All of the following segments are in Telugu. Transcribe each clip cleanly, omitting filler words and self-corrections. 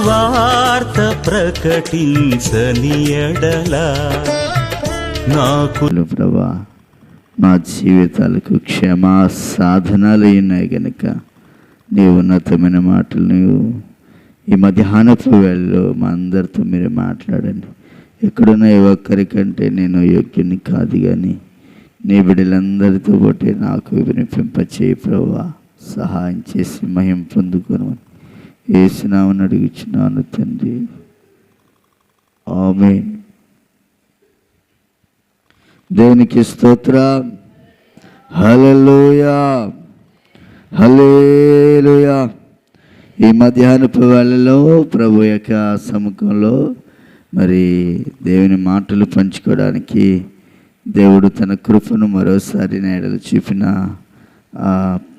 సువార్త ప్రకటించని ఎడల నాకు ప్రభా మా జీవితాలకు క్షమా సాధనాలు ఉన్నాయి కనుక నీ ఉన్నతమైన మాటలు నీవు ఈ మధ్యాహ్నపు వేళలో మా అందరితో మీరు మాట్లాడండి. ఎక్కడున్న ఏ ఒక్కరికంటే నేను యోగ్యుని కాదు, కానీ నీ బిడ్డలందరితో పాటు నాకు వినిపింపచేయి ప్రభువా. సహాయం చేసి మహిమ పొందుకోను యేసు నామమున అడుగుచున్నాను తండ్రి, ఆమేన్. దేవునికి స్తోత్రం. హల్లెలూయా, హల్లెలూయా. ఈ మధ్యాహ్నపు వేళలో ప్రభు యొక్క సముఖంలో మరి దేవుని మాటలు పంచుకోవడానికి దేవుడు తన కృపను మరోసారి నేడలు చూపిన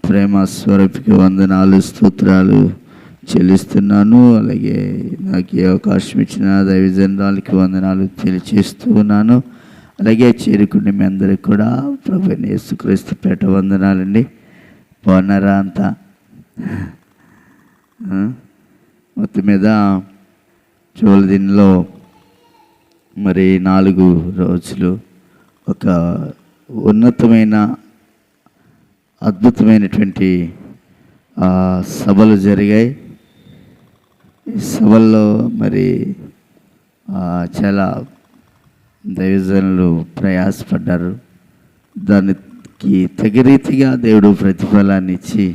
ప్రేమ స్వరూపికి వందనాలు, స్తోత్రాలు చెల్లిస్తున్నాను. అలాగే నాకు ఈ అవకాశం ఇచ్చిన దైవజనురాలకి వందనాలు తెలియచేస్తూ ఉన్నాను. అలాగే చేరుకుని మీ అందరికి కూడా ప్రభువైన యేసుక్రీస్తు పేట వందనాలండి. బాగున్నారా అంతా? మొత్తం మీద చోళదిన్లో మరి 4 రోజులు ఒక ఉన్నతమైన అద్భుతమైనటువంటి సభలు జరిగాయి. ఈ సభల్లో మరి చాలా దైవజనులు ప్రయాసపడ్డారు. దానికి తగిరీతిగా దేవుడు ప్రతిఫలాన్ని ఇచ్చి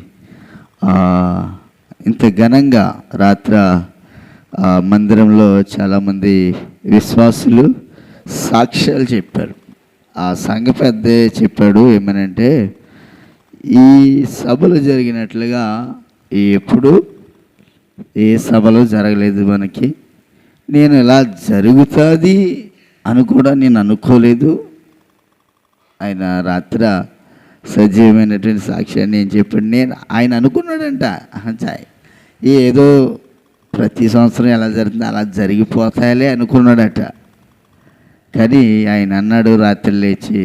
ఇంత ఘనంగా రాత్ర మందిరంలో చాలామంది విశ్వాసులు సాక్ష్యాలు చెప్పారు. ఆ సంఘ పెద్దే చెప్పాడు ఏమనంటే, ఈ సభలు జరిగినట్లుగా ఎప్పుడు ఏ సభలు జరగలేదు మనకి. నేను ఇలా జరుగుతుంది అని కూడా నేను అనుకోలేదు. ఆయన రాత్ర సజీవమైనటువంటి సాక్ష్యాన్ని ఏం చెప్పాడు, ఆయన అనుకున్నాడంట ఏదో ప్రతి సంవత్సరం ఎలా జరుగుతుంది అలా జరిగిపోతాయలే అనుకున్నాడట. కానీ ఆయన అన్నాడు రాత్రి లేచి,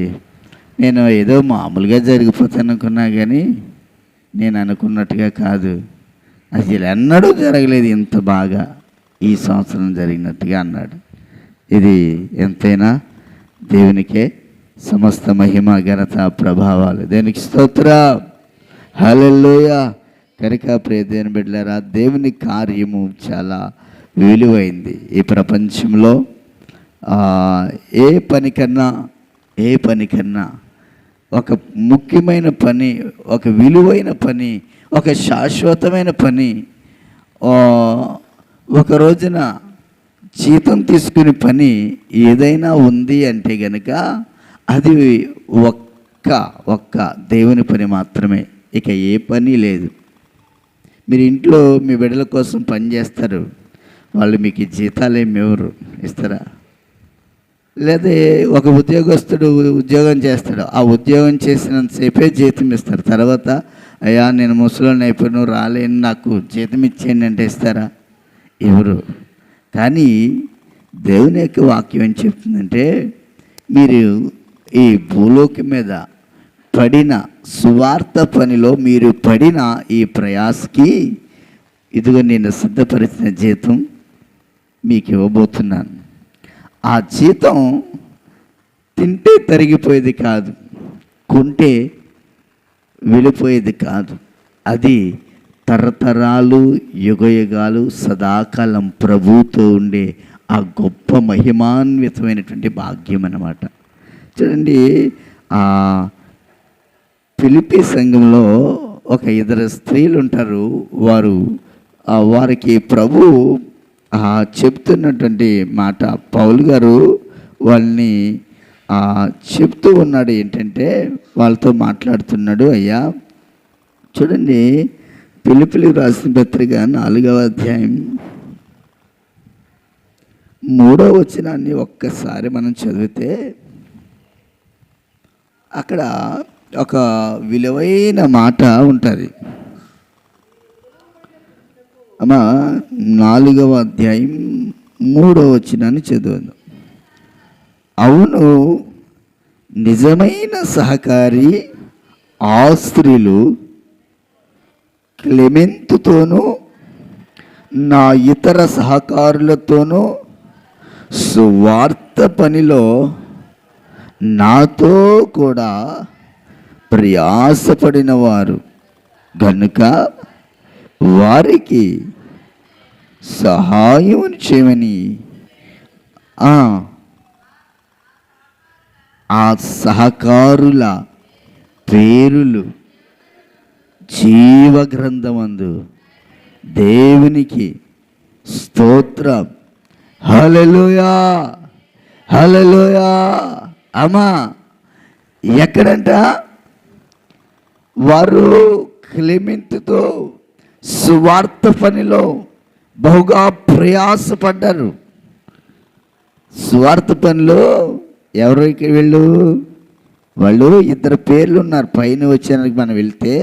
నేను ఏదో మామూలుగా జరిగిపోతాను అనుకున్నా, కానీ నేను అనుకున్నట్టుగా కాదు, అసలు ఎన్నడూ జరగలేదు ఇంత బాగా ఈ సంవత్సరం జరిగినట్టుగా అన్నాడు. ఇది ఎంతైనా దేవునికే సమస్త మహిమ ఘనత ప్రభావాలు. దేవునికి స్తోత్రం. హల్లెలూయా. కనుక ప్రియ దేవుని బిడ్డలారా, దేవుని కార్యము చాలా విలువైంది. ఈ ప్రపంచంలో ఏ పని కన్నా ఒక ముఖ్యమైన పని, ఒక విలువైన పని, ఒక శాశ్వతమైన పని, ఒక రోజున జీతం తీసుకునే పని ఏదైనా ఉంది అంటే గనుక అది ఒక్క దేవుని పని మాత్రమే. ఇక ఏ పని లేదు. మీరు ఇంట్లో మీ బిడ్డల కోసం పని చేస్తారు, వాళ్ళు మీకు జీతాలు ఏమి ఎవరు ఇస్తారా? లేదా ఒక ఉద్యోగస్తుడు ఉద్యోగం చేస్తాడు, ఆ ఉద్యోగం చేసినంతసేపే జీతం ఇస్తారు. తర్వాత అయ్యా నేను ముసలోని అయిపోయాను రాలేను నాకు జీతం ఇచ్చేయండి అంటే ఇస్తారా? ఎవరు? కానీ దేవుని యొక్క వాక్యం ఏం చెప్తుందంటే, మీరు ఈ భూలోకి మీద పడిన సువార్త పనిలో మీరు పడిన ఈ ప్రయాసకి ఇదిగో నేను సిద్ధపరిచిన జీతం మీకు ఇవ్వబోతున్నాను. ఆ జీతం తింటే తరిగిపోయేది కాదు, కొంటే వెళ్ళిపోయేది కాదు. అది తరతరాలు యుగయుగాలు సదాకాలం ప్రభువుతో ఉండే ఆ గొప్ప మహిమాన్వితమైనటువంటి భాగ్యం అన్నమాట. చూడండి, ఆ ఫిలిప్పీ సంఘంలో ఒక 2 స్త్రీలు ఉంటారు. వారికి ప్రభు చెప్తున్నటువంటి మాట పౌలు గారు వాళ్ళని చెప్తూ ఉన్నాడు. ఏంటంటే వాళ్ళతో మాట్లాడుతున్నాడు. అయ్యా చూడండి, ఫిలిప్పీయులకు రాసిన పత్రిక 4వ అధ్యాయం 3వ వచనాన్ని ఒక్కసారి మనం చదివితే అక్కడ ఒక విలువైన మాట ఉంటుంది. అమ్మా 4వ అధ్యాయం 3వ వచనాన్ని చదువును. అవును, నిజమైన సహకారి ఆ స్త్రీలు క్లెమెంతుతోనూ నా ఇతర సహకారులతోనూ సువార్త పనిలో నాతో కూడా ప్రయాసపడిన వారు గనుక వారికి సహాయం చేయమని ఆ సహకారుల పేరులు జీవ గ్రంథమందు దేవునికి స్తోత్రం. హల్లెలూయా, హల్లెలూయా. అమ్మా, ఎక్కడంట? వారు క్లెమెంతుతో సువార్త పనిలో బహుగా ప్రయాసపడ్డారు. సువార్త పనిలో ఎవరికి వాళ్ళు ఇద్దరు పేర్లు ఉన్నారు. పైన వచ్చేందుకు మనం వెళ్తే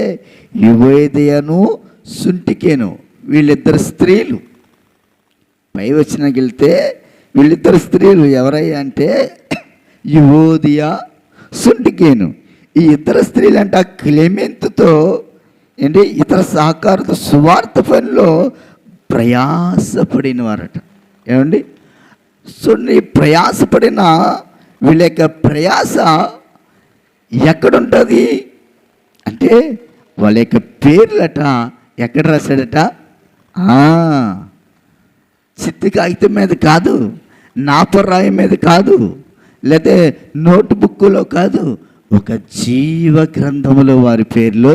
యువోదియను సుంటికేను, వీళ్ళిద్దరు స్త్రీలు. పై వచ్చినాక వెళ్తే వీళ్ళిద్దరు స్త్రీలు ఎవరయ్యా అంటే యువోదియా, సుంటికేను. ఈ ఇద్దరు స్త్రీలు అంటే ఆ క్లెమెంతుతో ఏంటి ఇతర సహకారులతో సువార్త పనిలో ప్రయాసపడిన వారట. ఏమండి? సో నీ ప్రయాసపడిన వీళ్ళ యొక్క ప్రయాస ఎక్కడుంటుంది అంటే వాళ్ళ యొక్క పేర్లట ఎక్కడ రాశాడట? చిత్తి కాగితం మీద కాదు, నాపరాయి మీద కాదు, లేదా నోట్బుక్లో కాదు, ఒక జీవ గ్రంథములో వారి పేర్లు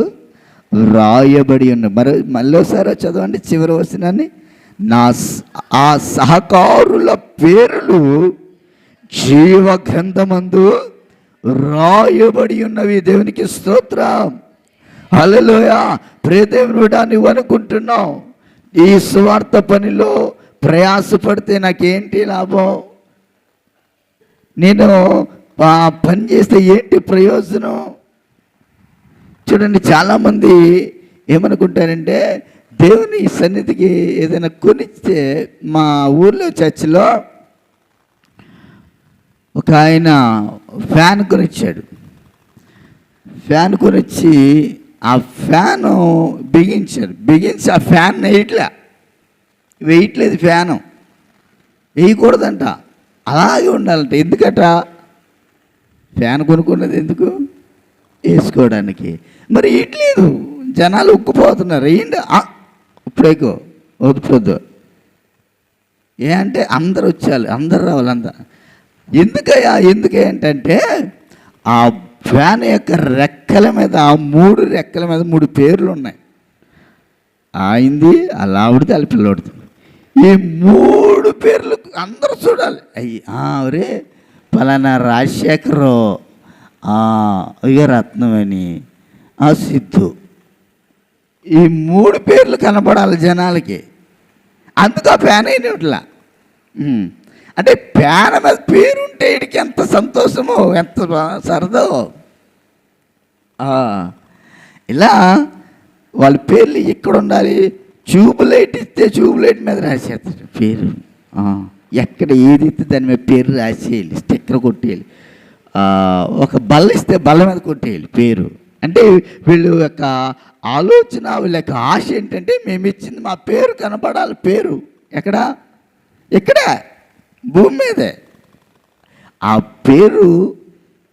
రాయబడి ఉన్నాయి. మళ్ళీసారి చదవండి చివరి వచనాన్ని. ఆ సహకారుల పేర్లు జీవ గ్రంథమందు రాయబడి ఉన్నవి. దేవునికి స్తోత్రం. హల్లెలూయా. ప్రియ దేవుడా, నువ్వు అనుకుంటున్నావు ఈ సువార్త పనిలో ప్రయాసపడితే నాకేంటి లాభం, నేను పని చేస్తే ఏంటి ప్రయోజనం? చూడండి, చాలామంది ఏమనుకుంటారంటే దేవుని సన్నిధికి ఏదైనా కొనిస్తే, మా ఊర్లో చర్చిలో ఒక ఆయన ఫ్యాన్ కొనిచ్చాడు. ఫ్యాన్ కొనిచ్చి ఆ ఫ్యాను బిగించి ఆ ఫ్యాన్ వేయట్లేదు. ఫ్యాను వేయకూడదంట, అలాగే ఉండాలంట. ఎందుకట? ఫ్యాన్ కొనుక్కున్నది ఎందుకు? వేసుకోవడానికి. మరి వేయట్లేదు, జనాలు ఉక్కుపోతున్నారు. వేయండి, ఇప్పుడేకో వద్దు. ఏ అంటే అందరు వచ్చేయాలి, అందరు రావాలి, ఎందుకేంటంటే ఆ ఫ్యాన్ యొక్క రెక్కల మీద, ఆ 3 రెక్కల మీద 3 పేర్లు ఉన్నాయి. ఆయింది, అలా ఆవిడది, అలా పిల్లడిది. ఈ 3 పేర్లు అందరూ చూడాలి. ఒరే పలానా రాజశేఖరు, ఇక రత్నమని, సిద్ధు, ఈ 3 పేర్లు కనపడాలి జనాలకి. అందుకు ఆ ఫ్యాన్ అయినట్లా. అంటే ఫ్యాన్ మీద పేరుంటే వీడికి ఎంత సంతోషమో, ఎంత సరదో. ఇలా వాళ్ళ పేర్లు ఎక్కడ ఉండాలి? ట్యూబ్ లైట్ ఇస్తే ట్యూబ్ లైట్ మీద రాసేస్తారు పేరు. ఎక్కడ ఏది ఇస్తే దాని మీద పేరు రాసేయాలి, స్టిక్కర్ కొట్టేయాలి. ఒక బల్ల ఇస్తే బల్ల మీద కొట్టేయాలి పేరు. అంటే వీళ్ళ యొక్క ఆలోచన, వీళ్ళ యొక్క ఆశ ఏంటంటే మేము ఇచ్చింది మా పేరు కనపడాలి. పేరు ఎక్కడ? భూమి మీదే. ఆ పేరు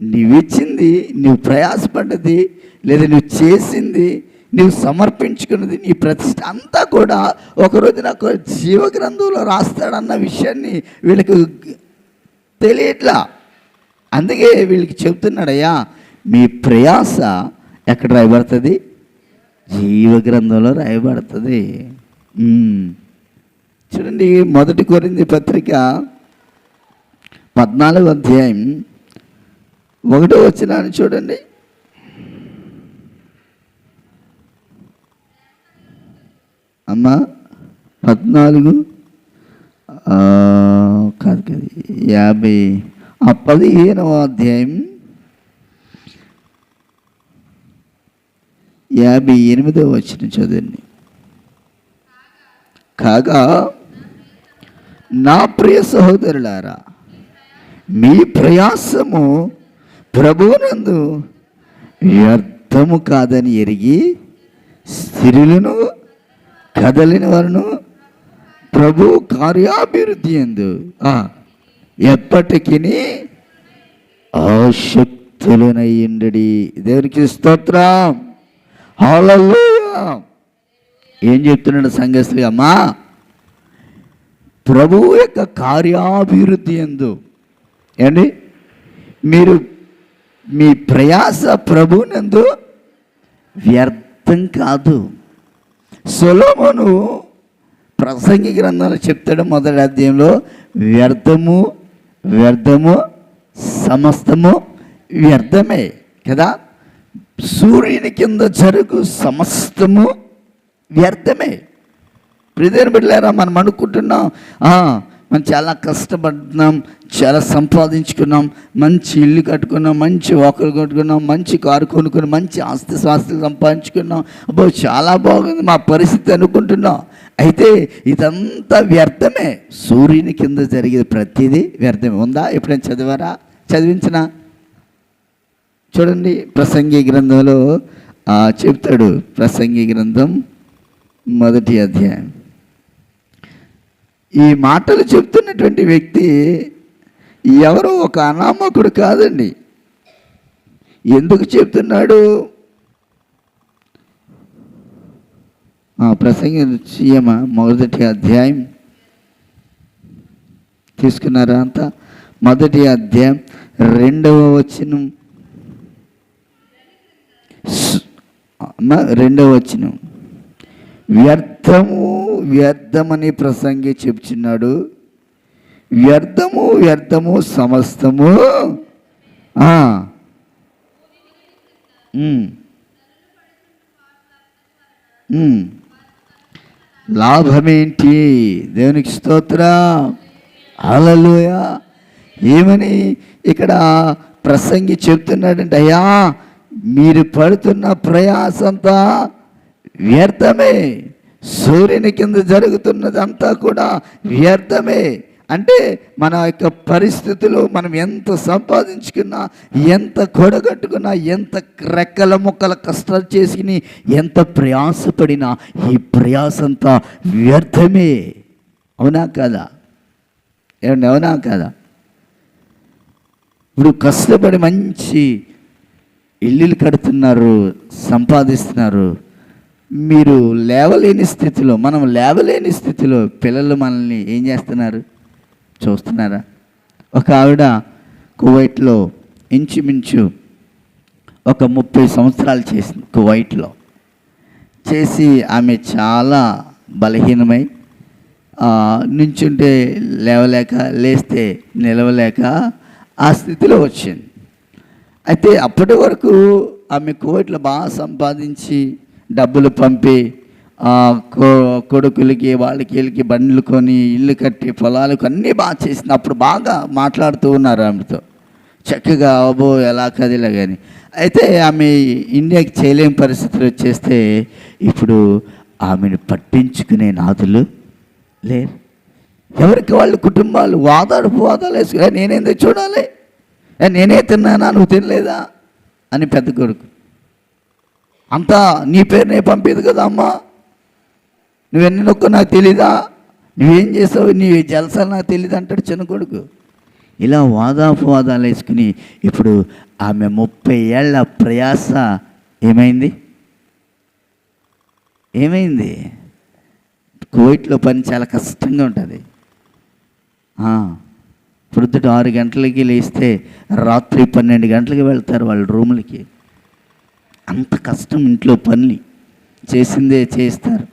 నువ్విచ్చింది, నువ్వు ప్రయాసపడ్డది, లేదా నువ్వు చేసింది, నువ్వు సమర్పించుకున్నది, నీ ప్రతిష్ట అంతా కూడా ఒకరోజు నాకు జీవ గ్రంథంలో రాస్తాడన్న విషయాన్ని వీళ్ళకి తెలియట్లా. అందుకే వీళ్ళకి చెబుతున్నాడయ్యా, మీ ప్రయాస ఎక్కడ రాయబడుతుంది? జీవ గ్రంథంలో రాయబడుతుంది. చూడండి, 1 కొరింథీ పత్రిక 14వ అధ్యాయం 1వ వచనాన్ని చూడండి. అమ్మ 14 కాదు 15వ అధ్యాయం 58వ వచనం చదవండి. కాగా నా ప్రియ సహోదరులారా, మీ ప్రయాసము ప్రభువునందు వ్యర్థము కాదని ఎరిగి స్థిరులను కదలిన వారును ప్రభు కార్యాభివృద్ధి యందు ఎప్పటికీ ఆసక్తులనయ్యుండడి. దేవునికి స్తోత్రం. హల్లెలూయా. ఏం చెప్తున్నాడు సంఘస్థులు? అమ్మా, ప్రభువు యొక్క కార్యాభివృద్ధి యందు ఏండి మీరు మీ ప్రయాస ప్రభువునందు వ్యర్థం కాదు. సొలొమోను ప్రసంగి గ్రంథంలో చెప్తాడు మొదటి అధ్యాయంలో, వ్యర్థము వ్యర్థము సమస్తము వ్యర్థమే కదా. సూర్యుని కింద జరుగు సమస్తము వ్యర్థమే. ప్రియమైన బిడ్డలారా, మనం అనుకుంటున్నాం మనం చాలా కష్టపడుతున్నాం, చాలా సంపాదించుకున్నాం, మంచి ఇల్లు కట్టుకున్నాం, మంచి ఒకరు కట్టుకున్నాం, మంచి కారు కొనుక్కున్నాం, మంచి ఆస్తి స్వాస్తులు సంపాదించుకున్నాం, అబ్బో చాలా బాగుంది మా పరిస్థితి అనుకుంటున్నాం. అయితే ఇదంతా వ్యర్థమే. సూర్యుని కింద జరిగేది ప్రతిదీ వ్యర్థమే. ఉందా? ఎప్పుడైనా చదివారా? చదివించిన చూడండి, ప్రసంగి గ్రంథంలో చెప్తాడు. ప్రసంగి గ్రంథం 1వ అధ్యాయం. ఈ మాటలు చెప్తున్నటువంటి వ్యక్తి ఎవరో ఒక అనామకుడు కాదండి. ఎందుకు చెప్తున్నాడు? ప్రసంగి 1వ అధ్యాయం తీసుకున్నారా అంతా? 1వ అధ్యాయం 2వ వచనం, 2వ వచనం. వ్యర్థము వ్యర్థమని ప్రసంగి చెప్తున్నాడు. వ్యర్థము వ్యర్థము సమస్తము లాభమేంటి? దేవునికి స్తోత్రం. హల్లెలూయా. ఏమని ఇక్కడ ప్రసంగి చెప్తున్నాడంటే, అయ్యా మీరు పడుతున్న ప్రయాసంతా వ్యర్థమే. సూర్యుని కింద జరుగుతున్నదంతా కూడా వ్యర్థమే. అంటే మన యొక్క పరిస్థితులు, మనం ఎంత సంపాదించుకున్నా, ఎంత కూడగట్టుకున్నా, ఎంత రెక్కల ముక్కల కష్టాలు చేసుకుని, ఎంత ప్రయాసపడినా ఈ ప్రయాసంతా వ్యర్థమే. అవునా కదా? ఏమండి, అవునా కదా? ఇప్పుడు కష్టపడి మంచి ఇల్లులు కడుతున్నారు, సంపాదిస్తున్నారు. మీరు లేవలేని స్థితిలో, మనం లేవలేని స్థితిలో పిల్లలు మనల్ని ఏం చేస్తున్నారు చూస్తున్నారా? ఒక ఆవిడ కువైట్లో ఇంచుమించు ఒక 30 సంవత్సరాలు చేసింది. కువైట్లో చేసి ఆమె చాలా బలహీనమై నించుంటే లేవలేక, లేస్తే నిలవలేక ఆ స్థితిలో వచ్చింది. అయితే అప్పటి వరకు ఆమె కువైట్లో బాగా సంపాదించి డబ్బులు పంపి కొడుకులకి వాళ్ళకి వీళ్ళకి బండ్లు కొని, ఇల్లు కట్టి, పొలాలకు అన్నీ బాగా చేసింది. అప్పుడు బాగా మాట్లాడుతూ ఉన్నారు ఆమెతో చక్కగా, అబ్బో ఎలా కదిలా కానీ. అయితే ఆమె ఇండియాకి చేయలేని పరిస్థితులు వచ్చేస్తే ఇప్పుడు ఆమెను పట్టించుకునే నాదులు లేరు. ఎవరికి వాళ్ళ కుటుంబాలు వాదాలు వేసుకుని, నేనేందో చూడాలి, నేనే తిన్నానా నువ్వు తినలేదా అని పెద్ద కొడుకు, అంతా నీ పేరునే పంపేది కదా అమ్మా, నువ్వెన్ని నొక్కు నాకు తెలీదా, నువ్వేం చేసావు, నీ జలసాలు నాకు తెలియదు అంటాడు చిన్న కొడుకు. ఇలా వాదాలు వేసుకుని ఇప్పుడు ఆమె 30 ఏళ్ల ప్రయాస ఏమైంది? కువైట్లో పని చాలా కష్టంగా ఉంటుంది. పొద్దుట 6 గంటలకి లేస్తే రాత్రి 12 గంటలకి వెళ్తారు వాళ్ళ రూములకి. అంత కష్టం. ఇంట్లో పనులు చేసిందే చేస్తారు,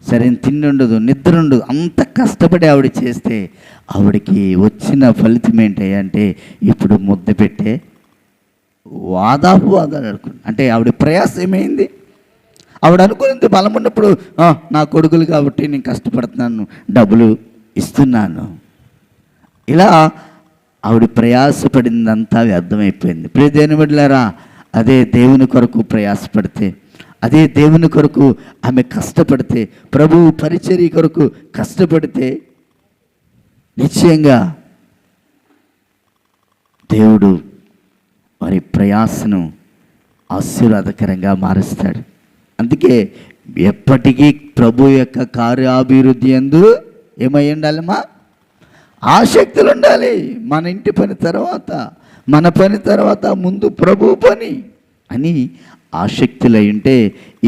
సరైన తిండి ఉండదు, నిద్ర ఉండదు. అంత కష్టపడి ఆవిడ చేస్తే ఆవిడకి వచ్చిన ఫలితం ఏంటంటే ఇప్పుడు ముద్ద పెట్టే వాదాలు అనుకుంది. అంటే ఆవిడ ప్రయాస ఏమైంది? ఆవిడ అనుకున్నది బలం ఉన్నప్పుడు, నా కొడుకులు కాబట్టి నేను కష్టపడుతున్నాను, డబ్బులు ఇస్తున్నాను. ఇలా ఆవిడ ప్రయాసపడిందంతా వ్యర్థమైపోయింది. ప్రియ దేవుని బిడ్డలారా, అదే దేవుని కొరకు ప్రయాసపడితే, అదే దేవుని కొరకు ఆమె కష్టపడితే, ప్రభువు పరిచర్య కొరకు కష్టపడితే నిశ్చయంగా దేవుడు వారి ప్రయాసను ఆశీర్వాదకరంగా మారుస్తాడు. అందుకే ఎప్పటికీ ప్రభు యొక్క కార్యాభివృద్ధి యందు ఏమై ఉండాలమ్మా? ఆసక్తులు ఉండాలి. మన ఇంటి పని తర్వాత, మన పని తర్వాత ముందు ప్రభు పని అని ఆసక్తులు అయి ఉంటే,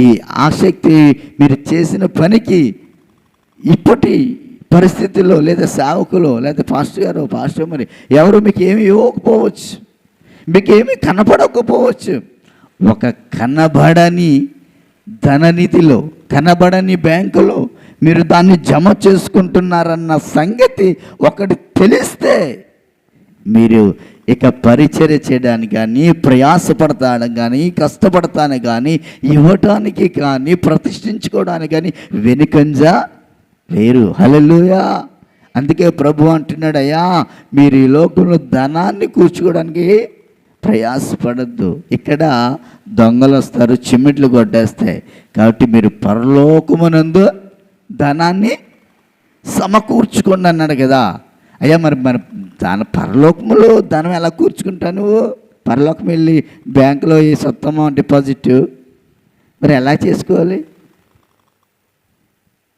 ఈ ఆసక్తి మీరు చేసిన పనికి ఇప్పటి పరిస్థితుల్లో లేదా సేవకులు లేదా పాస్టర్ గారు, పాస్టర్ మరి ఎవరు మీకు ఏమి ఇవ్వకపోవచ్చు, మీకు ఏమి కనపడకపోవచ్చు. ఒక కనబడని ధననిధిలో, కనబడని బ్యాంకులో మీరు దాన్ని జమ చేసుకుంటున్నారన్న సంగతి ఒకటి తెలిస్తే మీరు ఇక పరిచర్య చేయడానికి కానీ, ప్రయాసపడతానికి కానీ, కష్టపడతాను కానీ, ఇవ్వటానికి కానీ, ప్రతిష్ఠించుకోవడానికి కానీ వెనుకంజా లేరు. హల్లెలూయా. అందుకే ప్రభు అంటున్నాడు, అయ్యా మీరు ఈ లోకంలో ధనాన్ని కూర్చుకోవడానికి ప్రయాసపడద్దు. ఇక్కడ దొంగలు వస్తారు, చిమ్మిట్లు కొట్టేస్తాయి. కాబట్టి మీరు పరలోకమునందు ధనాన్ని సమకూర్చుకోండి అన్నాడు కదా. అయ్యా మరి పరలోకములో ధనం ఎలా కూర్చుకుంటావు నువ్వు? పరలోకం వెళ్ళి బ్యాంకులో ఈ సొత్తమో డిపాజిట్ మరి ఎలా చేసుకోవాలి?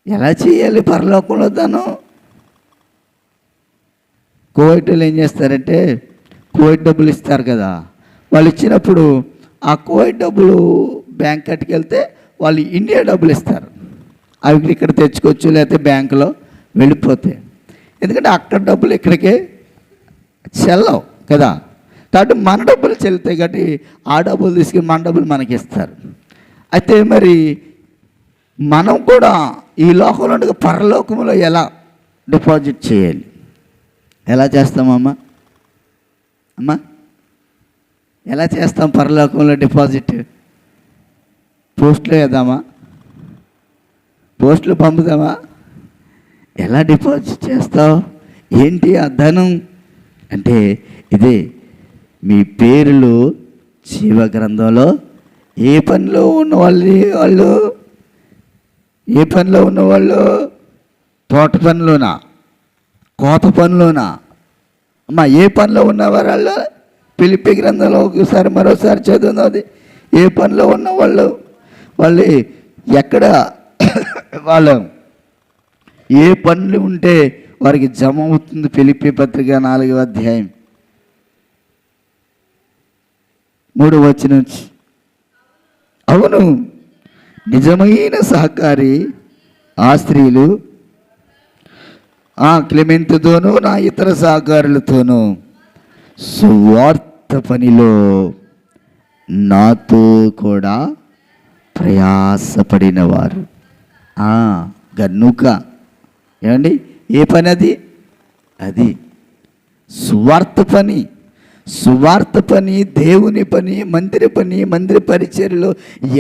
ఎలా చేయాలి పరలోకంలో ధనం? కోవిడ్లు ఏం చేస్తారంటే కోవిడ్ డబ్బులు ఇస్తారు కదా, వాళ్ళు ఇచ్చినప్పుడు ఆ కోవిడ్ డబ్బులు బ్యాంక్ కట్టుకెళ్తే వాళ్ళు ఇండియా డబ్బులు ఇస్తారు. అవి ఇక్కడ తెచ్చుకోవచ్చు, లేకపోతే బ్యాంకులో వెళ్ళిపోతాయి. ఎందుకంటే అక్కడ డబ్బులు ఇక్కడికే చెల్లవు కదా. కాబట్టి మన డబ్బులు చెల్లుతాయి. కాబట్టి ఆ డబ్బులు తీసుకుని మన డబ్బులు మనకి ఇస్తారు. అయితే మరి మనం కూడా ఈ లోకంలో ఉండగా పరలోకంలో ఎలా డిపాజిట్ చేయాలి? ఎలా చేస్తామమ్మా? అమ్మా ఎలా చేస్తాం పరలోకంలో డిపాజిట్? పోస్టులో వేద్దామా? పోస్టులు పంపుదామా? ఎలా డిపాజిట్ చేస్తావు? ఏంటి ఆ ధనం అంటే ఇదే, మీ పేర్లు జీవ గ్రంథంలో ఏ పనిలో ఉన్నవాళ్ళు ఏ పనిలో ఉన్నవాళ్ళు? తోట పనిలోనా, కోత పనిలోనా? అమ్మా ఏ పనిలో ఉన్నవారు వాళ్ళు? ఫిలిప్పీ గ్రంథంలో ఒకసారి మరోసారి చదువుతుంది. అది ఏ పనిలో ఉన్నవాళ్ళు? వాళ్ళు ఎక్కడ వాళ్ళు ఏ పనులు ఉంటే వారికి జమ అవుతుంది? ఫిలిప్పీ పత్రిక 4వ అధ్యాయం 3వ వచనం. అవును, నిజమైన సహకారి ఆ స్త్రీలు ఆ క్లెమెంతుతోనూ నా ఇతర సహకారులతోనూ సువార్త పనిలో నాతో కూడా ప్రయాసపడిన వారు. గనుక ఏమండి ఏ పని అది? అది సువార్త పని. సువార్త పని, దేవుని పని, మందిర పని, మందిర పరిచర్యలో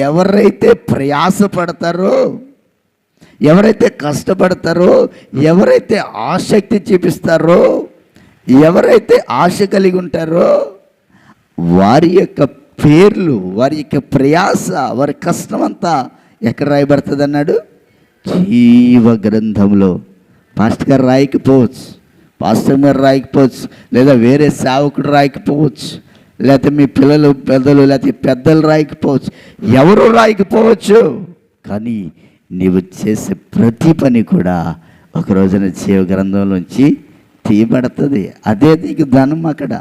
ఎవరైతే ప్రయాసపడతారో, ఎవరైతే కష్టపడతారో, ఎవరైతే ఆసక్తి చూపిస్తారో, ఎవరైతే ఆశ కలిగి ఉంటారో వారి యొక్క పేర్లు, వారి యొక్క ప్రయాస, వారి కష్టం అంతా ఎక్కడ రాయబడుతుంది అన్నాడు? జీవ గ్రంథంలో. పాస్టర్ గారు రాయకపోవచ్చు, పాస్టర్ గారు రాయకపోవచ్చు, లేదా వేరే సేవకుడు రాయకపోవచ్చు, లేకపోతే మీ పిల్లలు పెద్దలు లేకపోతే పెద్దలు రాయకపోవచ్చు, ఎవరు రాయకపోవచ్చు. కానీ నీవు చేసే ప్రతి పని కూడా ఒక రోజున జీవ గ్రంథంలోంచి తీయబడుతుంది. అదే నీకు ధనం. అక్కడ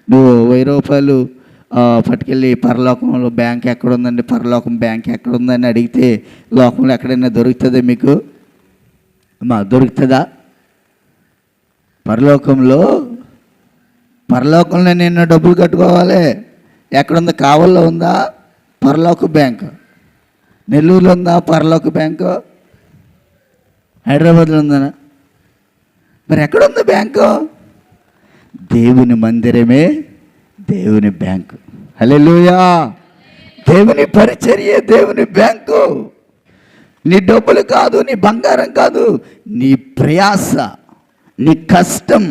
నువ్వు 1000 రూపాయలు పట్టుకెళ్ళి పరలోకంలో బ్యాంక్ ఎక్కడుందండి, పరలోకం బ్యాంక్ ఎక్కడుందని అడిగితే లోకంలో ఎక్కడైనా దొరుకుతుందా మీకు? అమ్మా దొరుకుతుందా? పరలోకంలో నేను డబ్బులు కట్టుకోవాలి. ఎక్కడుందా? కావల్లో ఉందా పరలోక బ్యాంకు? నెల్లూరులో ఉందా పరలోక బ్యాంకు? హైదరాబాద్లో ఉందా? మరి ఎక్కడుంది బ్యాంకు? దేవుని మందిరమే దేవుని బ్యాంకు. హల్లెలూయా. దేవుని పరిచర్యే దేవుని బ్యాంకు. నీ డబ్బులు కాదు, నీ బంగారం కాదు, నీ ప్రయాస, నీ కష్టం.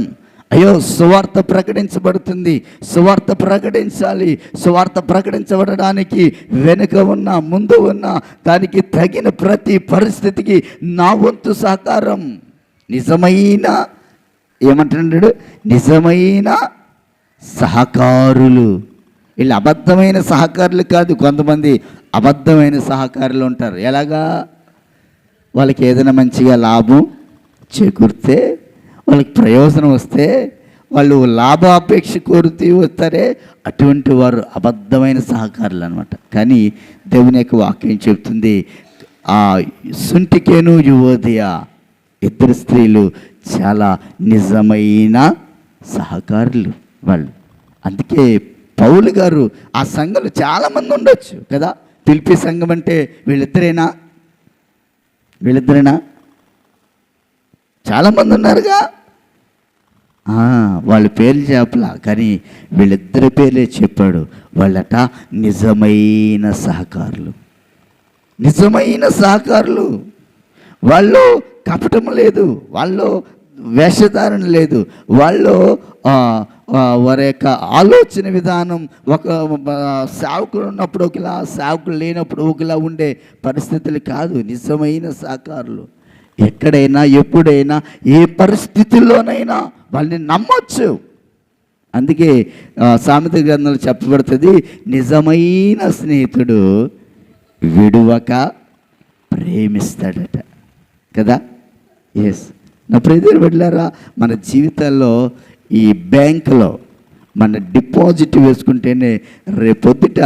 అయ్యో సువార్త ప్రకటించబడుతుంది, సువార్త ప్రకటించాలి. సువార్త ప్రకటించబడడానికి వెనుక ఉన్న, ముందు ఉన్న దానికి తగిన ప్రతి పరిస్థితికి నా వంతు సహకారం. నిజమైన ఏమంటున్నాడు? నిజమైన సహకారులు. వీళ్ళు అబద్ధమైన సహకారులు కాదు. కొంతమంది అబద్ధమైన సహకారులు ఉంటారు. ఎలాగా? వాళ్ళకి ఏదైనా మంచిగా లాభం చేకూరితే, వాళ్ళకి ప్రయోజనం వస్తే, వాళ్ళు లాభాపేక్ష కోరుతూ వస్తారే, అటువంటి వారు అబద్ధమైన సహకారులు అనమాట. కానీ దేవుని యొక్క వాక్యం చెప్తుంది, ఆ సుంటికేను యువోదయ ఇద్దరు స్త్రీలు చాలా నిజమైన సహకారులు వాళ్ళు. అందుకే పౌలు గారు ఆ సంఘంలో చాలామంది ఉండొచ్చు కదా. ఫిలిప్పీ సంఘం అంటే వీళ్ళిద్దరేనా? చాలామంది ఉన్నారుగా. వాళ్ళ పేర్లు చెప్పలా, కానీ వీళ్ళిద్దరి పేర్లే చెప్పాడు. వాళ్ళట నిజమైన సహకారులు. వాళ్ళు కపటం లేదు, వాళ్ళు వేషధారణ లేదు, వాళ్ళు వారి యొక్క ఆలోచన విధానం ఒక సేవకులు ఉన్నప్పుడు ఒకలా, సేవకులు లేనప్పుడు ఒకలా ఉండే పరిస్థితులు కాదు. నిజమైన సహకారులు. ఎక్కడైనా ఎప్పుడైనా ఏ పరిస్థితుల్లోనైనా వాళ్ళని నమ్మొచ్చు. అందుకే సామెత గ్రంథంలో చెప్పబడుతుంది, నిజమైన స్నేహితుడు విడువక ప్రేమిస్తాడట కదా. ఎస్, నా ప్రియమైన బిడ్డలారా, మన జీవితాల్లో ఈ బ్యాంకులో మన డిపాజిట్ వేసుకుంటేనే రేపొద్దుట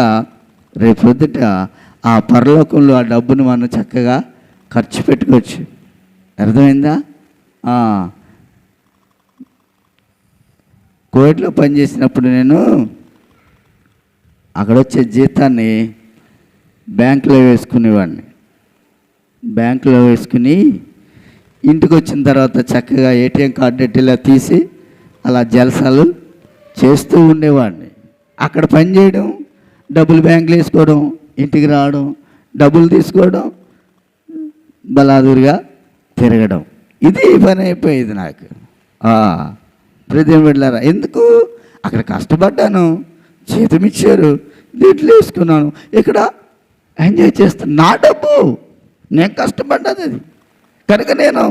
ఆ పరలోకంలో ఆ డబ్బును మనం చక్కగా ఖర్చు పెట్టుకోవచ్చు. అర్థమైందా? కోవిడ్లో పనిచేసినప్పుడు నేను అక్కడ వచ్చే జీతాన్ని బ్యాంకులో వేసుకునేవాడిని. బ్యాంకులో వేసుకుని ఇంటికి వచ్చిన తర్వాత చక్కగా ఏటీఎం కార్డు ఇలా తీసి అలా జలసాలు చేస్తూ ఉండేవాడిని. అక్కడ పని చేయడం, డబ్బులు బ్యాంకులో వేసుకోవడం, ఇంటికి రావడం, డబ్బులు తీసుకోవడం, బలాదురుగా తిరగడం, ఇది పని అయిపోయేది నాకు. ప్రతిమ వెళ్ళారా? ఎందుకు? అక్కడ కష్టపడ్డాను, జీతం ఇచ్చారు, దీంట్లో వేసుకున్నాను, ఇక్కడ ఎంజాయ్ చేస్తాను. నా డబ్బు, నేను కష్టపడ్డాది అది, కనుక నేను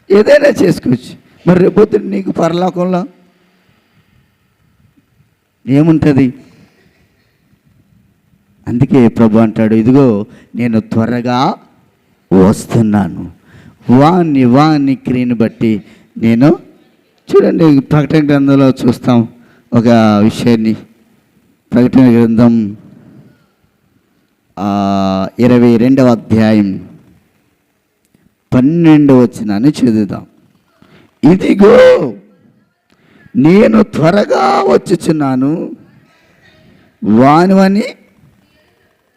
ఏదైనా చేసుకోవచ్చు. మరి రేపొద్దు నీకు పరలోకంలో ఏముంటుంది? అందుకే ప్రభు అంటాడు, ఇదిగో నేను త్వరగా వస్తున్నాను, వాని క్రియను బట్టి నేను. చూడండి, ప్రకటన గ్రంథంలో చూస్తాం ఒక విషయాన్ని. ప్రకటన గ్రంథం 22వ అధ్యాయం 12వ వచనాన్ని చదువుదాం. ఇదిగో నేను త్వరగా వచ్చుచున్నాను, వాని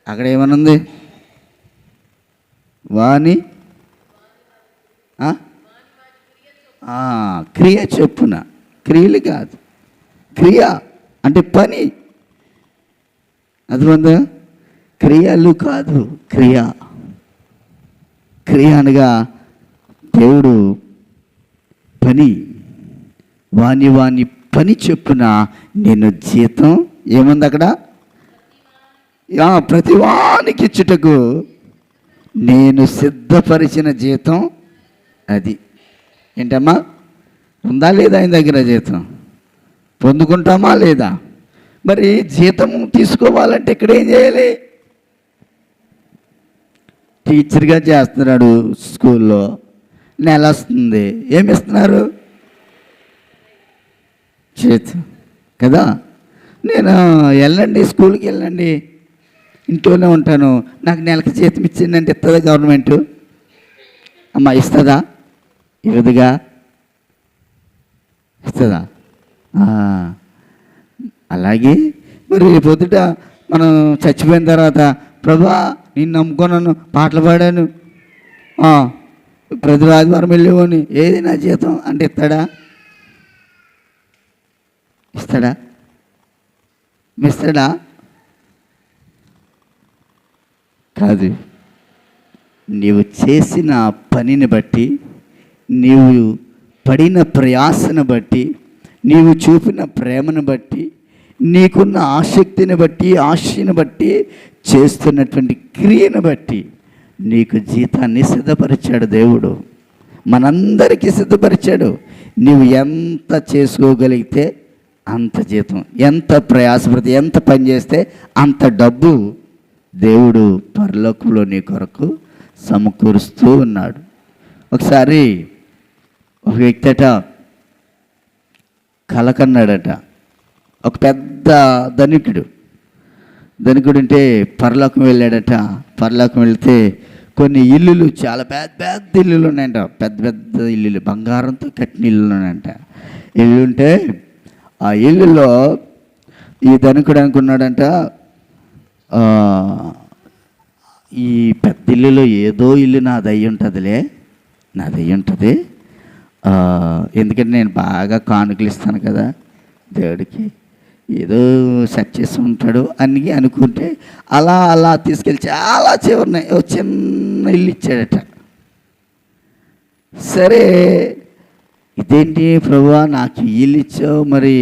అక్కడ ఏమనుంది? వాని క్రియ చొప్పున. క్రియలు కాదు, క్రియ అంటే పని. అది ఉందా? క్రియలు కాదు, క్రియ అనగా దేవుడు పని. వాని పని చొప్పున నేను జీతం ఏముంది అక్కడ? ప్రతి వానికి ఇచ్చుటకు నేను సిద్ధపరిచిన జీతం అది. ఏంటమ్మా, ఉందా లేదా ఆయన దగ్గర జీతం? పొందుకుంటామా లేదా? మరి జీతం తీసుకోవాలంటే ఇక్కడ ఏం చేయాలి? టీచర్గా చేస్తున్నాడు స్కూల్లో, నెల వస్తుంది, ఏమి ఇస్తున్నారు? జీతం కదా. నేను వెళ్ళండి, స్కూల్కి వెళ్ళండి, ఇంట్లోనే ఉంటాను, నాకు నెలకి జీతం ఇచ్చిందంటే ఇస్తుందా గవర్నమెంటు? అమ్మ ఇస్తుందా? ఇవ్వదుగా. ఇస్తుందా? అలాగే మరి పొద్దుట మనం చచ్చిపోయిన తర్వాత, ప్రభా నేను నమ్ముకున్నాను, పాటలు పాడాను, ప్రతి ఆదివారం వెళ్ళేవాడిని, ఏది నా జీతం అంటే ఇస్తాడా? ఇస్తాడా? కాదు. నీవు చేసిన పనిని బట్టి, నీవు పడిన ప్రయాసను బట్టి, నీవు చూపిన ప్రేమను బట్టి, నీకున్న ఆసక్తిని బట్టి, ఆశని బట్టి, చేస్తున్నటువంటి క్రియను బట్టి నీకు జీతాన్ని సిద్ధపరిచాడు దేవుడు. మనందరికీ సిద్ధపరిచాడు. నీవు ఎంత చేసుకోగలిగితే అంత జీతం, ఎంత ప్రయాసపడితే, ఎంత పని చేస్తే అంత డబ్బు దేవుడు పరలోకంలో నీ కొరకు సమకూరుస్తూ ఉన్నాడు. ఒకసారి ఒక వ్యక్తి అట కలకన్నాడట. ఒక పెద్ద ధనికుడు అంటే పరలోకం వెళ్ళాడట. పరలోకం వెళ్తే కొన్ని ఇల్లులు, చాలా పెద్ద పెద్ద ఇల్లులు ఉన్నాయంట. పెద్ద పెద్ద ఇల్లులు, బంగారంతో కట్టిన ఇల్లులు ఉన్నాయంట. ఇల్లు ఉంటే ఆ ఇల్లులో ఈ ధనికుడు అనుకున్నాడంట, ఈ పెద్ద ఇల్లులో ఏదో ఇల్లు నాది అయ్యి ఉంటుందిలే, నాది అయ్యి ఉంటుంది. ఎందుకంటే నేను బాగా కానుకలు ఇస్తాను కదా దేవుడికి, ఏదో సెట్ చేసి ఉంటాడు అని అనుకుంటే అలా అలా తీసుకెళ్ళి చాలా చివరిని ఒక చిన్న ఇల్లు ఇచ్చాడట. సరే, ఇదేంటి ప్రభువా నాకు ఇల్లు ఇచ్చావు, మరి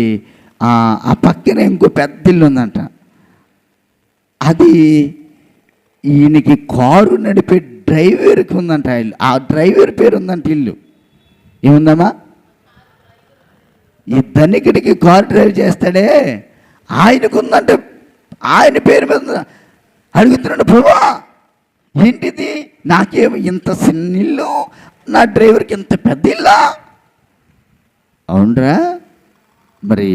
ఆ పక్కనే ఇంకో పెద్ద ఇల్లు ఉందంట. అది ఈయనకి కారు నడిపే డ్రైవర్కి ఉందంట ఇల్లు. ఆ డ్రైవర్ పేరు ఉందంట ఇల్లు. ఏముందమ్మా? ఈ ధనికుడికి కారు డ్రైవ్ చేస్తాడే ఆయనకు ఉందంటే, ఆయన పేరు మీద అడుగుతున్నాడు, ప్రభువా ఏంటిది, నాకేమో ఇంత చిన్న ఇల్లు, నా డ్రైవర్కి ఇంత పెద్ద ఇల్లా? అవునరా, మరి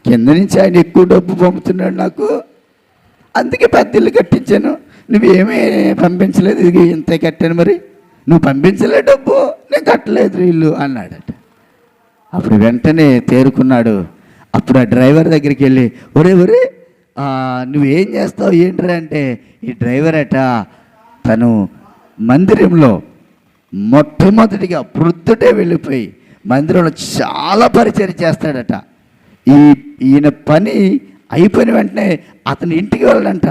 కింద నుంచి ఆయన ఎక్కువ డబ్బు పంపుతున్నాడు నాకు, అందుకే పెద్ద ఇల్లు కట్టించాను. నువ్వేమీ పంపించలేదు, ఇది ఇంతే కట్టాను. మరి నువ్వు పంపించలే డబ్బు, నేను కట్టలేదు ఇల్లు అన్నాడట. అప్పుడు వెంటనే తేరుకున్నాడు. అప్పుడు ఆ డ్రైవర్ దగ్గరికి వెళ్ళి, ఒరే నువ్వేం చేస్తావు ఏంట్రా అంటే, ఈ డ్రైవర్ అట తను మందిరంలో మొట్టమొదటిగా వృద్ధుడే వెళ్ళిపోయి మందిరంలో చాలా పరిచయం చేస్తాడట. ఈయన పని అయిపోయిన వెంటనే అతని ఇంటికి వెళ్ళడంట,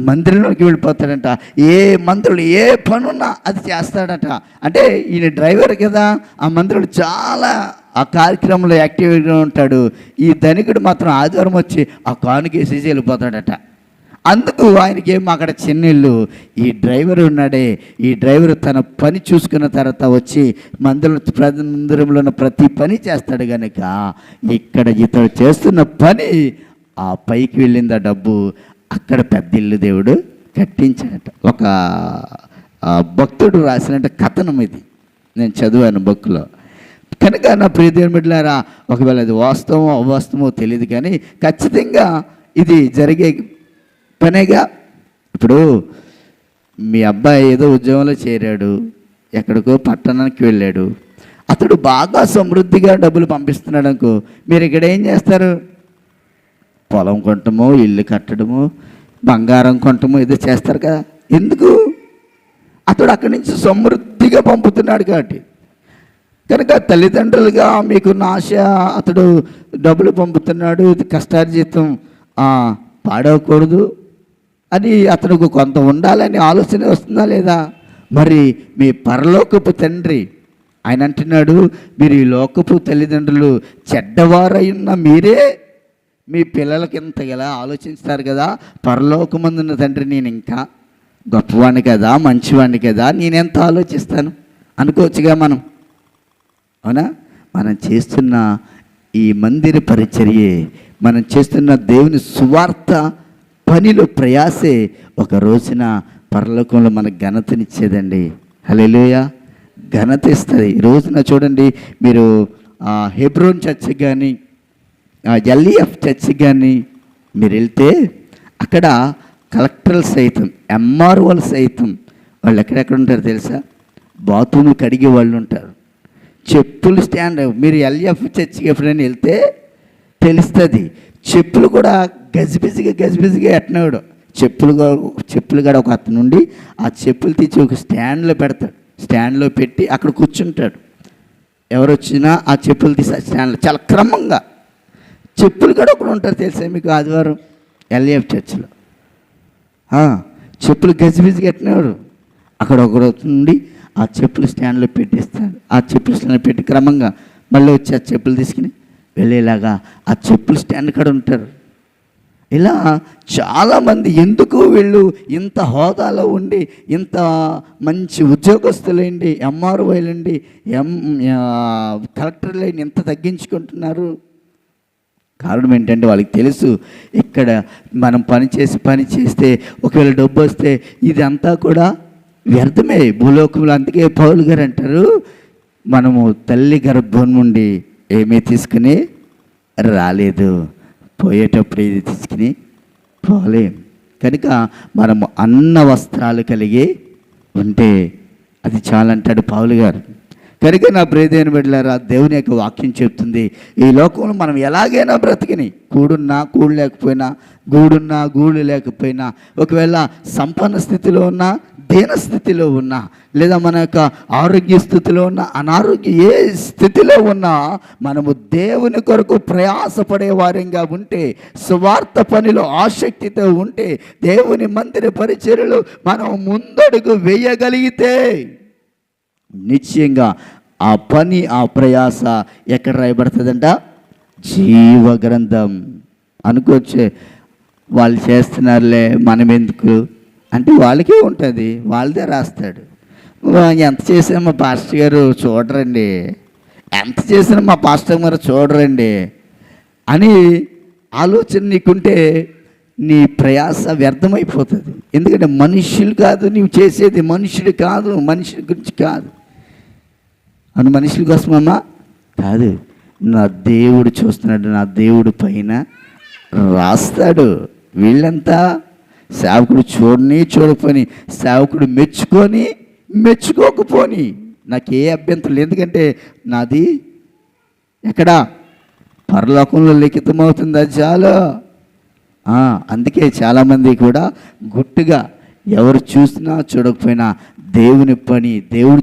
మందిరంలోకి వెళ్ళిపోతాడంట. ఏ మందిరంలో ఏ పని ఉన్నా అది చేస్తాడట. అంటే ఈయన డ్రైవర్ కదా, ఆ మందిరంలో చాలా ఆ కార్యక్రమంలో యాక్టివ్గా ఉంటాడు. ఈ ధనికుడు మాత్రం ఆదివారం వచ్చి ఆ కానుకేసేసి వెళ్ళిపోతాడట. అందుకు ఆయనకి ఏమో అక్కడ చిన్న ఇల్లు. ఈ డ్రైవర్ ఉన్నాడే, ఈ డ్రైవర్ తన పని చూసుకున్న తర్వాత వచ్చి మందిరంలో ఉన్న ప్రతి పని చేస్తాడు కనుక ఇక్కడ ఇతడు చేస్తున్న పని ఆ పైకి వెళ్ళింది ఆ డబ్బు, అక్కడ పెద్ద ఇల్లు దేవుడు కట్టించాడట. ఒక భక్తుడు రాసినట్టు కథనం ఇది, నేను చదివాను బుక్లో. కనుక నా ప్రియ దేవుని బిడ్డలారా, ఒకవేళ అది వాస్తవమో అవాస్తవమో తెలియదు, కానీ ఖచ్చితంగా ఇది జరిగే పనేగా. ఇప్పుడు మీ అబ్బాయి ఏదో ఉద్యోగంలో చేరాడు, ఎక్కడికో పట్టణానికి వెళ్ళాడు, అతడు బాగా సమృద్ధిగా డబ్బులు పంపిస్తున్నాడు అనుకో, మీరు ఇక్కడ ఏం చేస్తారు? పొలం కొనటమో, ఇల్లు కట్టడమో, బంగారం కొనటమో ఏదో చేస్తారు కదా. ఎందుకు? అతడు అక్కడి నుంచి సమృద్ధిగా పంపుతున్నాడు కాబట్టి. కనుక తల్లిదండ్రులుగా మీకున్న ఆశ, అతడు డబ్బులు పంపుతున్నాడు, ఇది కష్టార్జితం పాడవకూడదు అని అతనికి కొంత ఉండాలని ఆలోచన వస్తుందా లేదా? మరి మీ పరలోకపు తండ్రి ఆయన అంటున్నాడు, మీరు ఈ లోకపు తల్లిదండ్రులు చెడ్డవారై ఉన్న మీరే మీ పిల్లలకి ఇంత ఎలా ఆలోచిస్తారు కదా, పరలోకమందున్న తండ్రి నేను ఇంకా గొప్పవాడిని కదా, మంచివాడిని కదా, నేనెంత ఆలోచిస్తాను అనుకోవచ్చుగా మనం. అవునా? మనం చేస్తున్న ఈ మందిర పరిచర్యే, మనం చేస్తున్న దేవుని సువార్త పనిలో ప్రయాసే ఒక రోజున పరలోకంలో మనకు ఘనతనిచ్చేదండి. హల్లెలూయా, ఘనత ఇస్తుంది. ఈ రోజున చూడండి, మీరు హెబ్రోన్ చర్చ్ కానీ ఎల్ఈఎఫ్ చర్చ్ కానీ మీరు వెళ్తే అక్కడ కలెక్టర్లు సైతం, ఎంఆర్ఓలు సైతం వాళ్ళు ఎక్కడెక్కడ ఉంటారు తెలుసా? బాత్రూమ్లు కడిగే వాళ్ళు ఉంటారు. చెప్పులు స్టాండ్, మీరు ఎల్ఈఎఫ్ చర్చికి ఎప్పుడైనా వెళ్తే తెలుస్తుంది. చెప్పులు కూడా గజిబిజిగా ఎట్టినాడు. చెప్పులు కూడా ఒక అతను నుండి ఆ చెప్పులు తీసి ఒక స్టాండ్లో పెడతాడు. స్టాండ్లో పెట్టి అక్కడ కూర్చుంటాడు. ఎవరు వచ్చినా ఆ చెప్పులు తీసి ఆ స్టాండ్లో చాలా క్రమంగా. చెప్పులు కూడా ఒకడు ఉంటారు తెలుసా మీకు? ఆదివారం ఎల్ఈఎఫ్ చర్చిలో చెప్పులు గజిబిజిగా ఎట్టినాడు. అక్కడ ఒకడు నుండి ఆ చెప్పులు స్టాండ్లో పెట్టేస్తాడు. ఆ చెప్పులు స్టాండ్లో పెట్టి క్రమంగా మళ్ళీ వచ్చి ఆ చెప్పులు తీసుకుని వెళ్ళేలాగా ఆ చెప్పులు స్టాండ్ కాడ ఉంటారు. ఇలా చాలామంది. ఎందుకు వీళ్ళు ఇంత హోదాలో ఉండి, ఇంత మంచి ఉద్యోగస్తులండి, ఎంఆర్ఓలండి, కలెక్టర్లైన ఇంత తగ్గించుకుంటున్నారు? కారణం ఏంటంటే వాళ్ళకి తెలుసు, ఇక్కడ మనం పని చేస్తే ఒకవేళ డబ్బు వస్తే ఇదంతా కూడా వ్యర్థమే భూలోకంలో. అందుకే పౌలు గారు అంటారు, మనము తల్లి గర్భం నుండి ఏమీ తీసుకుని రాలేదు, పోయేటప్పుడు ఇది తీసుకుని పోలేం. కనుక మనము అన్న వస్త్రాలు కలిగి ఉంటే అది చాలంటాడు పౌలు గారు. కనుక నా ప్రియమైన బిడ్డలారా, దేవుని యొక్క వాక్యం చెప్తుంది, ఈ లోకంలో మనం ఎలాగైనా బ్రతికిని, కూడున్నా కూడు లేకపోయినా, గూడున్నా గూడు లేకపోయినా, ఒకవేళ సంపన్న స్థితిలో ఉన్నా దీన స్థితిలో ఉన్నా, లేదా మన యొక్క ఆరోగ్య స్థితిలో ఉన్న అనారోగ్య ఏ స్థితిలో ఉన్నా, మనము దేవుని కొరకు ప్రయాసపడే వారంగా ఉంటే, స్వార్థ పనిలో ఆసక్తితో ఉంటే, దేవుని మందిర పరిచర్యలు మనం ముందడుగు వేయగలిగితే నిశ్చయంగా ఆ పని, ఆ ప్రయాస ఎక్కడ రాయబడుతుందంట? జీవ గ్రంథం. అనుకోవచ్చే, వాళ్ళు చేస్తున్నారులే మనం ఎందుకు అంటే వాళ్ళకే ఉంటుంది, వాళ్ళదే రాస్తాడు. ఎంత చేసినా మా పాస్టర్ గారు చూడరండి, ఎంత చేసినా మా పాస్టర్ గారు చూడరండి అని ఆలోచన నీకుంటే నీ ప్రయాస వ్యర్థమైపోతుంది. ఎందుకంటే మనుష్యులు కాదు నీవు చేసేది, మనుషుడు కాదు, మనుషుల గురించి కాదు. అని మనుషుల కోసమమ్మా కాదు, నా దేవుడు చూస్తున్నాడు, నా దేవుడు పైన రాస్తాడు. వీళ్ళంతా సేవకుడు చూడని చూడకపోని, సేవకుడు మెచ్చుకొని మెచ్చుకోకపోని నాకు ఏ అభ్యంతరం లేదు. ఎందుకంటే నాది ఎక్కడ? పరలోకంలో లిఖితమవుతుంది, అది చాలు. అందుకే చాలామంది కూడా గుట్టుగా ఎవరు చూసినా చూడకపోయినా దేవుని పని దేవుడు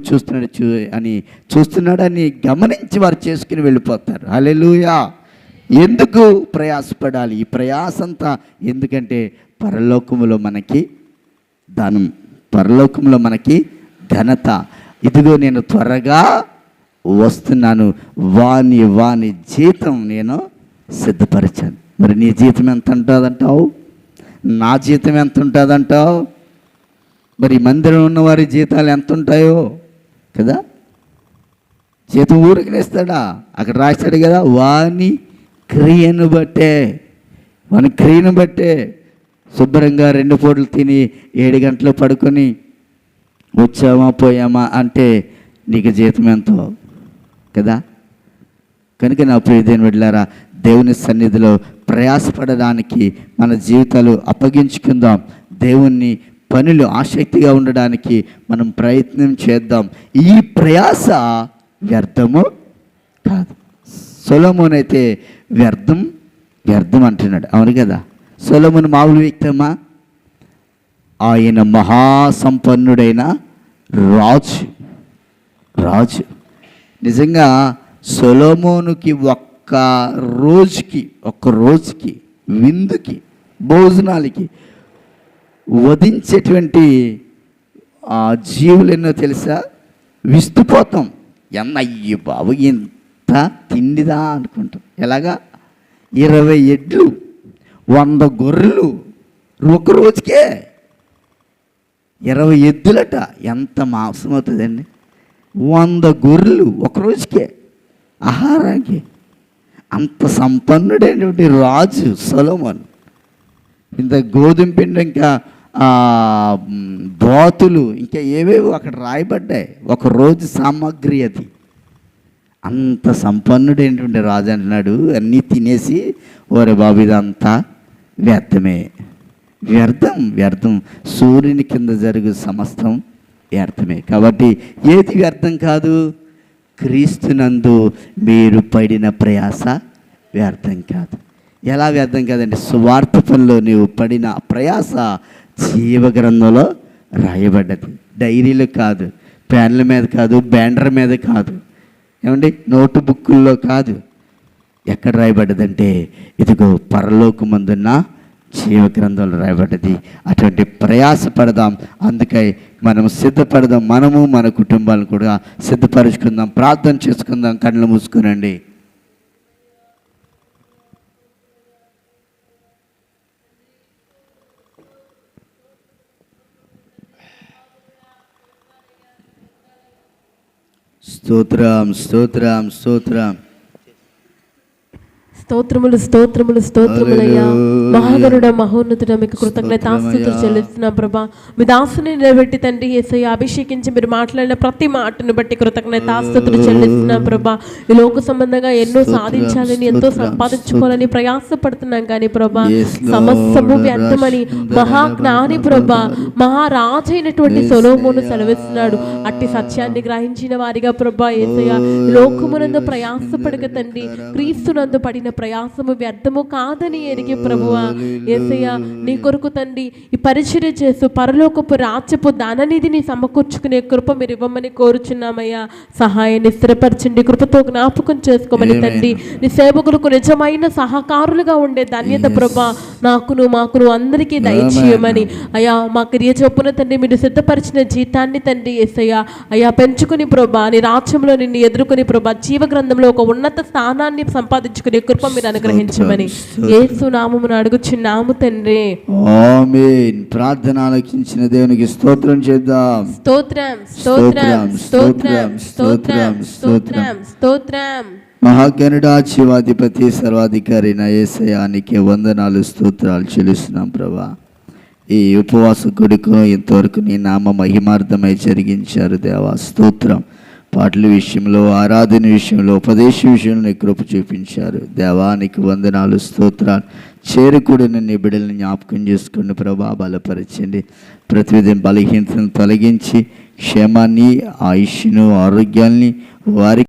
చూస్తున్నాడని గమనించి వారు చేసుకుని వెళ్ళిపోతారు. హల్లెలూయా. ఎందుకు ప్రయాసపడాలి? ఈ ప్రయాసంతా ఎందుకంటే పరలోకములో మనకి ధనం, పరలోకంలో మనకి ఘనత. ఇదిగో నేను త్వరగా వస్తున్నాను, వాని జీతం నేను సిద్ధపరిచాను. మరి నీ జీతం ఎంత ఉంటుందంటావు? నా జీతం ఎంత ఉంటుందంటావు? మరి మందిరం ఉన్నవారి జీతాలు ఎంత ఉంటాయో కదా? జీతం ఊరికి ఇస్తాడా? అక్కడ రాస్తాడు కదా, వాని క్రియను బట్టే శుభ్రంగా 2 పూటలు తిని 7 గంటలు పడుకొని వచ్చామా పోయామా అంటే నీకు జీతం ఎంతో కదా? కనుక నా ప్రియమైన బిడ్డలారా, దేవుని సన్నిధిలో ప్రయాసపడడానికి మన జీవితాలు అప్పగించుకుందాం. దేవుని పనులు ఆసక్తిగా ఉండడానికి మనం ప్రయత్నం చేద్దాం. ఈ ప్రయాస వ్యర్థము కాదు. సొలొమోను అయితే వ్యర్థం అంటున్నాడు, అవును కదా? సొలొమోను మామూలు వ్యక్తమా? ఆయన మహాసంపన్నుడైన రాజు. నిజంగా సొలొమోనుకి ఒక్క రోజుకి విందుకి భోజనాలకి వధించేటువంటి జీవులు ఎన్నో తెలుసా? విస్తుపోతాం. అయ్యి బాబు ఇంత తిండిదా అనుకుంటాం. ఎలాగా? 20 ఎడ్లు, 100 గొర్రెలు ఒక రోజుకే, 20 ఎద్దులట. ఎంత మాంసం అవుతుందండి? 100 గొర్రెలు ఒక రోజుకే ఆహారానికి. అంత సంపన్నుడైనటువంటి రాజు సొలొమోను. ఇంత గోధుమ పిండి, ఇంకా బాతులు, ఇంకా ఏవేవో అక్కడ రాయబడ్డాయి. ఒక రోజు సామాగ్రి అది. అంత సంపన్నుడైనటువంటి రాజు అంటున్నాడు, అన్నీ తినేసి ఓరే బాబు ఇదంతా వ్యర్థం. సూర్యుని కింద జరుగు సమస్తం వ్యర్థమే. కాబట్టి ఏది వ్యర్థం కాదు? క్రీస్తునందు మీరు పడిన ప్రయాస వ్యర్థం కాదు. ఎలా వ్యర్థం కాదండి? సువార్త పనిలో నీవు పడిన ప్రయాస జీవ గ్రంథంలో రాయబడ్డది. డైరీలు కాదు, పెన్ల మీద కాదు, బ్యానర్ మీద కాదు, ఏమండి నోటు బుక్కుల్లో కాదు. ఎక్కడ రాయబడ్డదంటే ఇదిగో పరలోకమందున్న జీవ గ్రంథంలో రాయబడ్డది. అటువంటి ప్రయాస పడదాం. అందుకై మనం సిద్ధపడదాం. మనము మన కుటుంబాలను కూడా సిద్ధపరుచుకుందాం. ప్రార్థన చేసుకుందాం. కళ్ళు మూసుకునండి. స్తోత్రం. స్తోత్రములు స్తోత్రములు స్తోత్రములయ్యా. మహాగరుడ మహోన్నతుడ మీకు కృతజ్ఞతాస్తుతులు చెల్లిస్తున్నాం ప్రభా. మీ దాసుని నిలబెట్టి తండ్రి యేసయ్య అభిషేకించి మీరు మాట్లాడిన ప్రతి మాటను బట్టి కృతజ్ఞతాస్తుతులు చెల్లిస్తున్నాం ప్రభా. ఈ లోక సంబంధంగా ఎన్నో సాధించాలని ఎంతో సంపాదించుకోవాలని ప్రయాసపడుతున్నాం కానీ ప్రభా సమస్తము వ్యర్థమని మహాజ్ఞాని ప్రభా మహారాజు అయినటువంటి సొలొమోను సెలవిస్తున్నాడు. అట్టి సత్యాన్ని గ్రహించిన వారిగా ప్రభా యేసయ్య లోకమునందు ప్రయాసపడక తండ్రి క్రీస్తునందు పడిన ప్రయాసము వ్యర్థము కాదని ఎరిగి ప్రభువా యేసయ్య నీ కొరకు తండ్రి ఈ పరిచర్య చేస్తూ పరలోకపు రాజ్యపు ధననిధిని సమకూర్చుకునే కృప మీరు ఇవ్వమని కోరుచున్నామయ్యా. సహాయాన్ని స్థిరపరచండి, కృపతో జ్ఞాపకం చేసుకోమని తండ్రి నీ సేవకులకు నిజమైన సహకారులుగా ఉండే ధన్యత ప్రభా మాకును అందరికీ దయచేయమని అయ్యా. మా క్రియ చొప్పున తండ్రి మీరు సిద్ధపరిచిన జీతాన్ని తండ్రి యేసయ్య అయ్యా పెంచుకుని ప్రభా నీ రాజ్యంలో నిన్ను ఎదుర్కొని ప్రభా జీవ గ్రంథంలో ఒక ఉన్నత స్థానాన్ని సంపాదించుకునే కృప మీరు అనుగ్రహించమని యేసు నామమున అడుగుచున్నాము తండ్రి. ఆమేన్. ప్రార్థన ఆలకించిన దేవునికి స్తోత్రం చేద్దాం. స్తోత్రం స్తోత్రం స్తోత్రం స్తోత్రం స్తోత్రం స్తోత్రం. మహాగణుడా జీవాధిపతి సర్వాధికారి నా యేసయ్యానికి వందనాలు స్తోత్రాలు చెల్లిస్తున్నాం ప్రభా. ఈ ఉపవాస కొడుకు ఇంతవరకు నీ నామ మహిమార్థమై జరిగించారు దేవా స్తోత్రం. పాటల విషయంలో ఆరాధన విషయంలో ఉపదేశ విషయంలో నీ కృప చూపించారు దేవానికి వందనాలు స్తోత్రాలు. చేరుకూడిన నీ బిడ్డలను జ్ఞాపకం చేసుకోండి ప్రభా, బలపరచండి. ప్రతివిధం బలహీనతను తొలగించి క్షేమాన్ని ఆయుష్ను ఆరోగ్యాన్ని వారికి